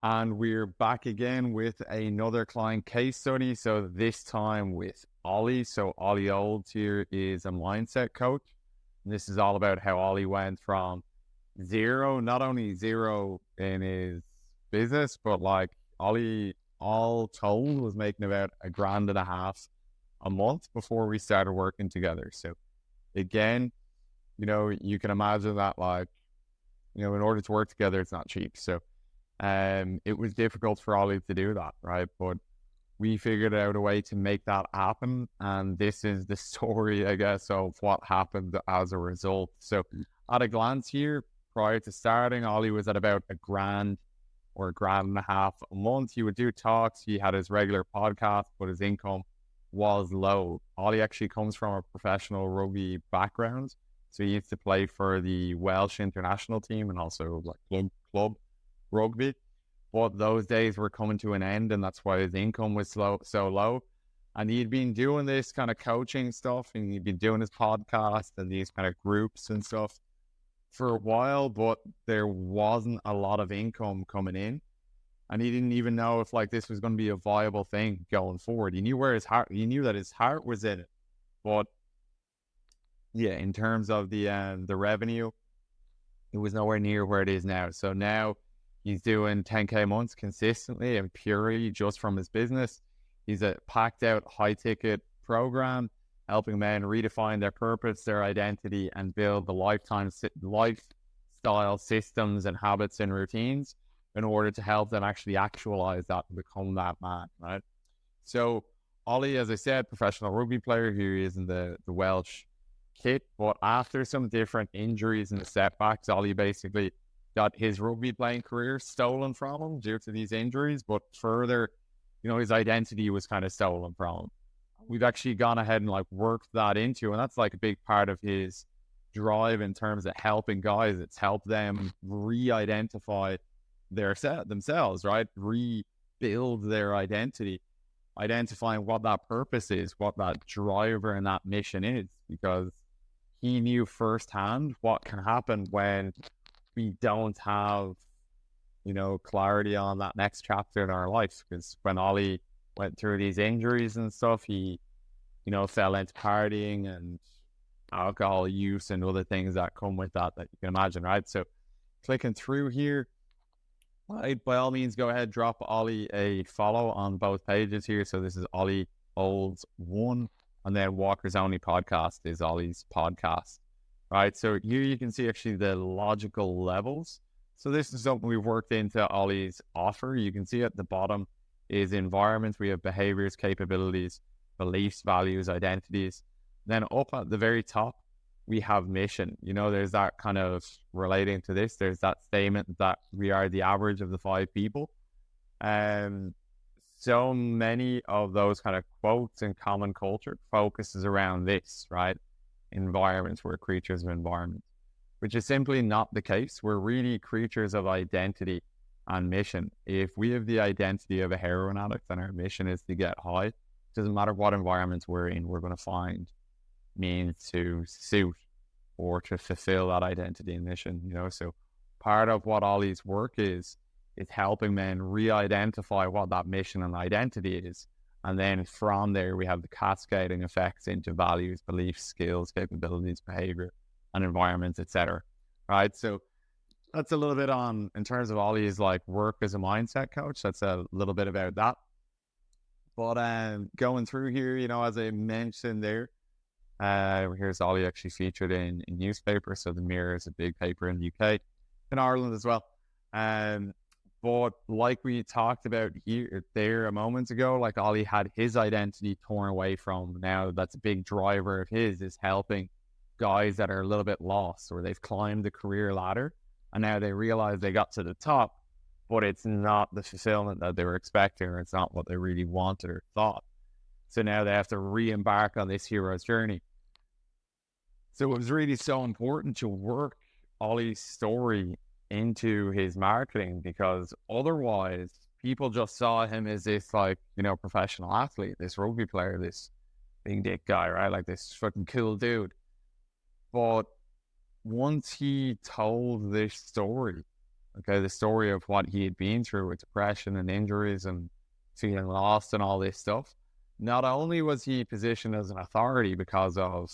And we're back again with another client case study. So this time with Ollie. So Ollie Olds here is a mindset coach. And this is all about how Ollie went from zero, not only zero in his business, but like Ollie all told was making about $1.50 a month before we started working together. So again, you can imagine that in order to work together, it's not cheap. So it was difficult for Ollie to do that, right? But we figured out a way to make that happen. And this is the story, I guess, of what happened as a result. So at a glance here, prior to starting, Ollie was at about $1,000 or $1.50 a month. He would do talks. He had his regular podcast, but his income was low. Ollie actually comes from a professional rugby background. So he used to play for the Welsh international team and also like club rugby, but those days were coming to an end, and that's why his income was so low. And he'd been doing this kind of coaching stuff, and he'd been doing his podcast and these kind of groups and stuff for a while, but there wasn't a lot of income coming in, and he didn't even know if like this was going to be a viable thing going forward. He knew he knew that his heart was in it, but yeah, in terms of the revenue, it was nowhere near where it is now. So now he's doing 10K months consistently and purely just from his business. He's a packed out high ticket program, helping men redefine their purpose, their identity, and build the lifestyle systems and habits and routines in order to help them actually actualize that and become that man, right? So Ollie, as I said, professional rugby player, here he is in the Welsh kit, but after some different injuries and setbacks, Ollie basically got his rugby playing career stolen from him due to these injuries, but further, his identity was kind of stolen from him. We've actually gone ahead and like worked that into, and that's like a big part of his drive in terms of helping guys. It's helped them re-identify themselves, right? Rebuild their identity, identifying what that purpose is, what that driver and that mission is, because he knew firsthand what can happen when we don't have, clarity on that next chapter in our life. Because when Ollie went through these injuries and stuff, he, fell into partying and alcohol use and other things that come with that you can imagine, right? So clicking through here, right, by all means, go ahead, drop Ollie a follow on both pages here. So this is Ollie Olds 1, and then Walker's Only Podcast is Ollie's podcast. Right, so here you can see actually the logical levels. So this is something we've worked into Ollie's offer. You can see at the bottom is environment. We have behaviors, capabilities, beliefs, values, identities. Then up at the very top, we have mission. There's that kind of relating to this. There's that statement that we are the average of the 5 people. So many of those kind of quotes in common culture focuses around this, right? Environments, we're creatures of environment, which is simply not the case. We're really creatures of identity and mission. If we have the identity of a heroin addict and our mission is to get high, it doesn't matter what environments we're in, we're going to find means to suit or to fulfill that identity and mission. So part of what Ollie's work is helping men re-identify what that mission and identity is. And then from there, we have the cascading effects into values, beliefs, skills, capabilities, behavior, and environments, etc. Right? So that's a little bit on, in terms of Ollie's like work as a mindset coach, that's a little bit about that. But going through here, as I mentioned there, here's Ollie actually featured in newspaper. So the Mirror is a big paper in the UK, in Ireland as well. But like we talked about there a moment ago, like Ollie had his identity torn away from. Now that's a big driver of his, is helping guys that are a little bit lost, or they've climbed the career ladder and now they realize they got to the top, but it's not the fulfillment that they were expecting, or it's not what they really wanted or thought. So now they have to re-embark on this hero's journey. So it was really so important to work Ollie's story into his marketing, because otherwise people just saw him as this professional athlete, this rugby player, this big dick guy, right? Like this fucking cool dude. But once he told this story, Okay, the story of what he had been through with depression and injuries and feeling lost and all this stuff. Not only was he positioned as an authority because of,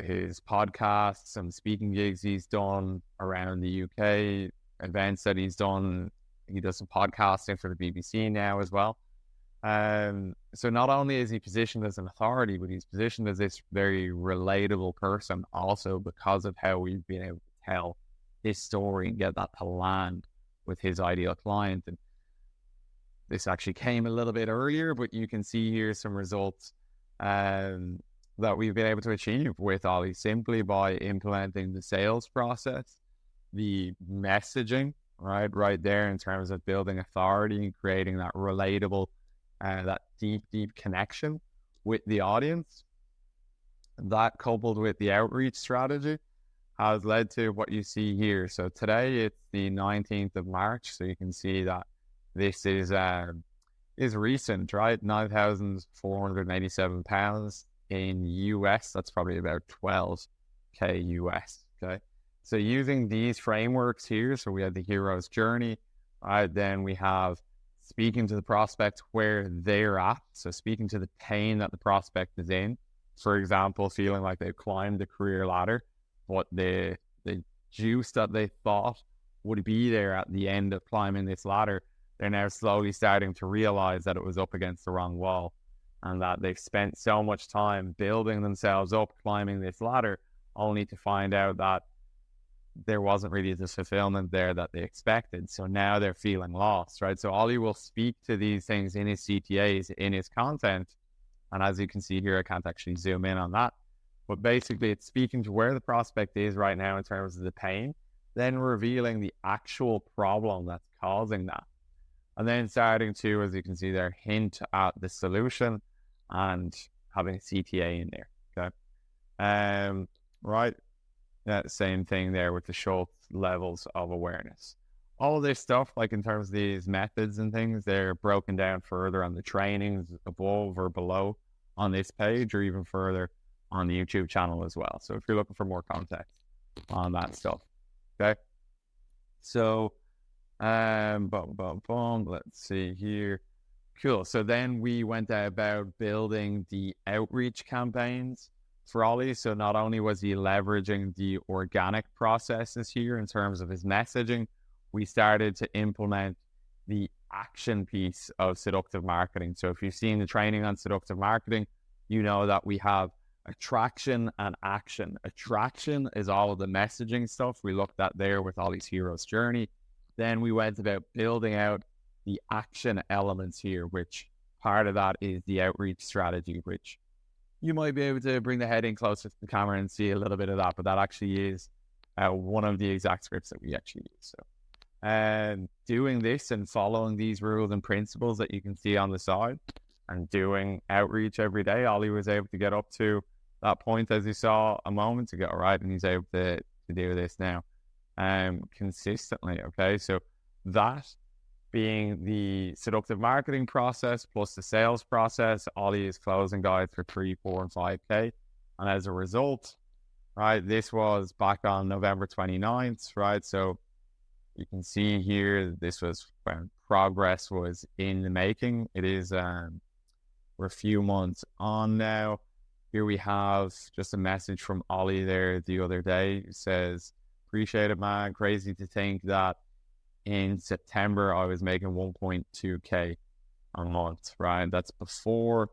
his podcasts and speaking gigs he's done around the UK, events that he's done. He does some podcasting for the BBC now as well. So not only is he positioned as an authority, but he's positioned as this very relatable person also because of how we've been able to tell his story and get that to land with his ideal client. And this actually came a little bit earlier, but you can see here some results that we've been able to achieve with Ollie simply by implementing the sales process, the messaging, right there in terms of building authority and creating that relatable, that deep connection with the audience. That coupled with the outreach strategy has led to what you see here. So today it's the 19th of March. So you can see that this is recent, right? £9,487 in US. That's probably about 12K US. Okay. So using these frameworks here, so we have the hero's journey, right? Then we have speaking to the prospect where they're at. So speaking to the pain that the prospect is in. For example, feeling like they've climbed the career ladder, but the juice that they thought would be there at the end of climbing this ladder, they're now slowly starting to realize that it was up against the wrong wall and that they've spent so much time building themselves up, climbing this ladder, only to find out that there wasn't really the fulfillment there that they expected. So now they're feeling lost, right? So Ollie will speak to these things in his CTAs, in his content. And as you can see here, I can't actually zoom in on that. But basically, it's speaking to where the prospect is right now in terms of the pain, then revealing the actual problem that's causing that. And then starting to, as you can see there, hint at the solution and having a CTA in there, okay? Right? That same thing there with the Schultz levels of awareness. All of this stuff, like in terms of these methods and things, they're broken down further on the trainings above or below on this page, or even further on the YouTube channel as well. So if you're looking for more context on that stuff, okay? So, let's see here. Cool. So then we went about building the outreach campaigns for Ollie. So not only was he leveraging the organic processes here in terms of his messaging, we started to implement the action piece of seductive marketing. So if you've seen the training on seductive marketing, you know that we have attraction and action. Attraction is all of the messaging stuff we looked at there with Ollie's hero's journey. Then we went about building out the action elements here, which part of that is the outreach strategy, which you might be able to bring the head in closer to the camera and see a little bit of that, but that actually is one of the exact scripts that we actually use. So doing this and following these rules and principles that you can see on the side and doing outreach every day, Ollie was able to get up to that point as you saw a moment ago, right? And he's able to do this now consistently, okay? So that being the seductive marketing process plus the sales process, Ollie is closing guides for 3, 4, and 5K. And as a result, right, this was back on November 29th, right? So you can see here, this was when progress was in the making. It is, we're a few months on now. Here we have just a message from Ollie there the other day. It says, appreciate it, man. Crazy to think that in September, I was making 1.2K a month, right? That's before.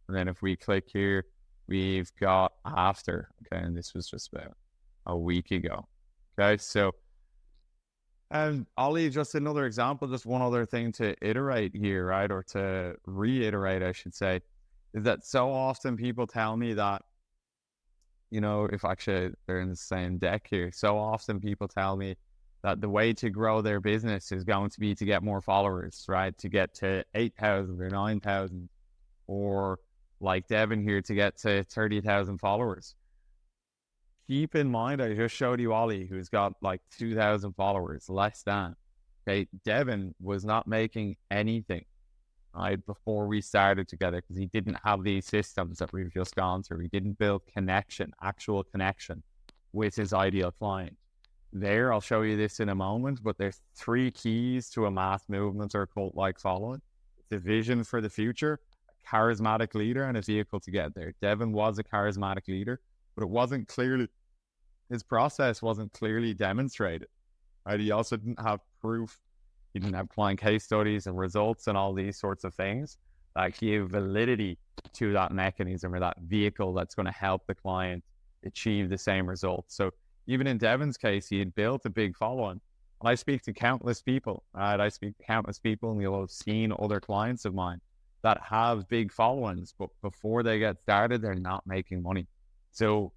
And then if we click here, we've got after, okay? And this was just about a week ago, okay? So, and Ollie, just another example, just one other thing to iterate here, right? Or to reiterate, I should say, is that so often people tell me that, if actually they're in the same deck here, so often people tell me that the way to grow their business is going to be to get more followers, right? To get to 8,000 or 9,000, or like Devin here, to get to 30,000 followers. Keep in mind, I just showed you Ollie, who's got like 2,000 followers, less than. Okay, Devin was not making anything, right, before we started together because he didn't have these systems that we've just gone through. He didn't build connection, actual connection with his ideal client. there. I'll show you this in a moment, but there's 3 keys to a mass movement or cult-like following. It's a vision for the future, a charismatic leader, and a vehicle to get there. Devin was a charismatic leader, but it wasn't clearly, his process wasn't clearly demonstrated. Right? He also didn't have proof. He didn't have client case studies and results and all these sorts of things that give validity to that mechanism or that vehicle that's going to help the client achieve the same results. So even in Devin's case, he had built a big following. And I speak to countless people, right? I speak to countless people, and you'll have seen other clients of mine that have big followings, but before they get started, they're not making money. So,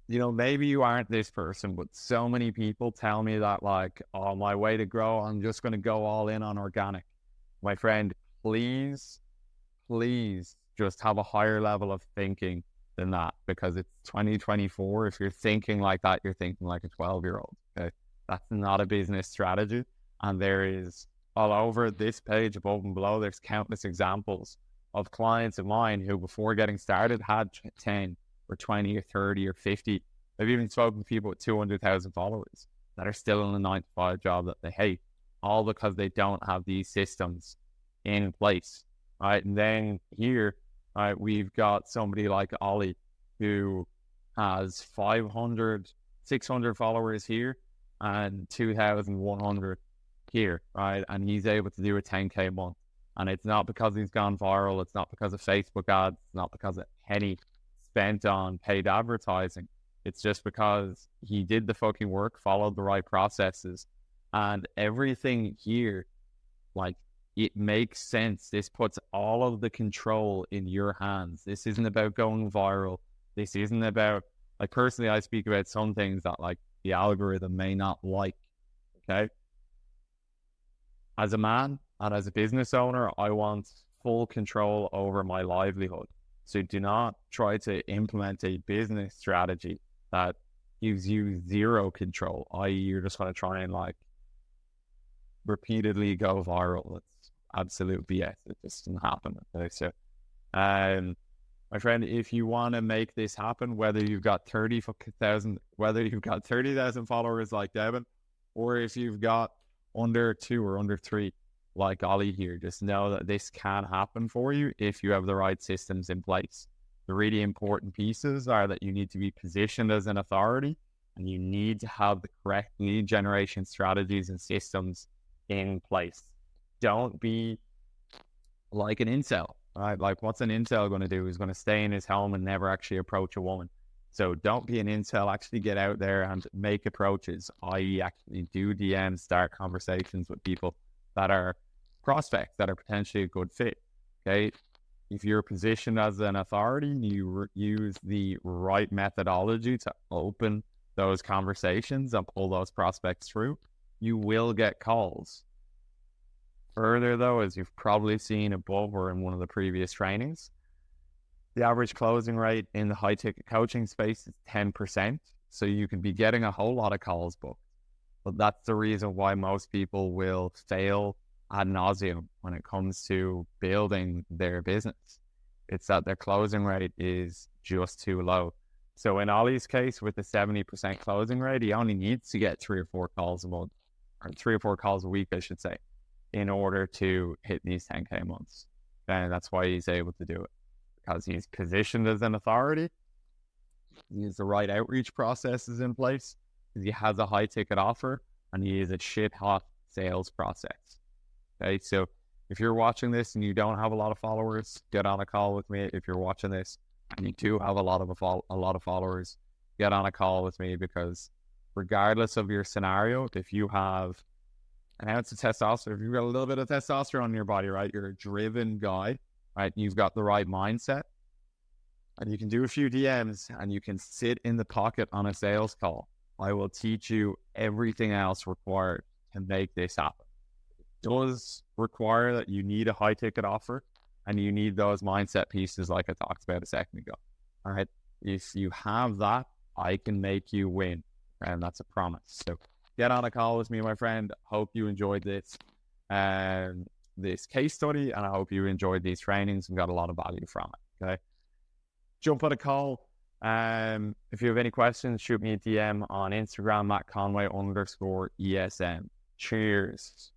maybe you aren't this person, but so many people tell me that, like, oh, my way to grow, I'm just going to go all in on organic. My friend, please just have a higher level of thinking than that, because it's 2024. If you're thinking like that, you're thinking like a 12-year-old. Okay, that's not a business strategy. And there is, all over this page above and below, there's countless examples of clients of mine who before getting started had 10 or 20 or 30 or 50. I've even spoken to people with 200,000 followers that are still in a 9-to-5 job that they hate, all because they don't have these systems in place. Right. And then here, we've got somebody like Ollie who has 500, 600 followers here and 2,100 here, right? And he's able to do a 10K a month. And it's not because he's gone viral. It's not because of Facebook ads. It's not because of penny spent on paid advertising. It's just because he did the fucking work, followed the right processes, and everything here, like, it makes sense. This puts all of the control in your hands. This isn't about going viral. This isn't about, like, personally, I speak about some things that, like, the algorithm may not like. Okay. As a man and as a business owner, I want full control over my livelihood. So do not try to implement a business strategy that gives you zero control, i.e. you're just going to try and, like, repeatedly go viral. It's absolute BS. It just doesn't happen. Okay? So, my friend, if you want to make this happen, whether you've got 30,000 followers like Devin, or if you've got under 2 or under 3 like Ollie here, just know that this can happen for you if you have the right systems in place. The really important pieces are that you need to be positioned as an authority, and you need to have the correct lead generation strategies and systems in place. Don't be like an incel, right? Like, what's an incel going to do? He's going to stay in his home and never actually approach a woman. So don't be an incel. Actually get out there and make approaches, i.e. actually do DMs, start conversations with people that are prospects, that are potentially a good fit. Okay. If you're positioned as an authority, you use the right methodology to open those conversations and pull those prospects through, you will get calls. Further, though, as you've probably seen above or in one of the previous trainings, the average closing rate in the high ticket coaching space is 10%. So you could be getting a whole lot of calls booked. But that's the reason why most people will fail ad nauseum when it comes to building their business. It's that their closing rate is just too low. So in Ollie's case, with the 70% closing rate, he only needs to get 3 or 4 calls a month, or 3 or 4 calls a week, I should say, in order to hit these 10K months. And that's why he's able to do it, because he's positioned as an authority. He has the right outreach processes in place. He has a high ticket offer, and he has a shit hot sales process. Okay, so if you're watching this and you don't have a lot of followers, get on a call with me. If you're watching this and you do have a lot of followers, get on a call with me, because regardless of your scenario, if you have an ounce of testosterone, if you've got a little bit of testosterone in your body, right, you're a driven guy, right, you've got the right mindset, and you can do a few DMs and you can sit in the pocket on a sales call, I will teach you everything else required to make this happen. It does require that you need a high ticket offer and you need those mindset pieces like I talked about a second ago. All right. If you have that, I can make you win. And that's a promise. So get on a call with me, my friend. Hope you enjoyed this case study, and I hope you enjoyed these trainings and got a lot of value from it. Okay. Jump on a call. If you have any questions, shoot me a DM on Instagram at Conway_ESM. Cheers.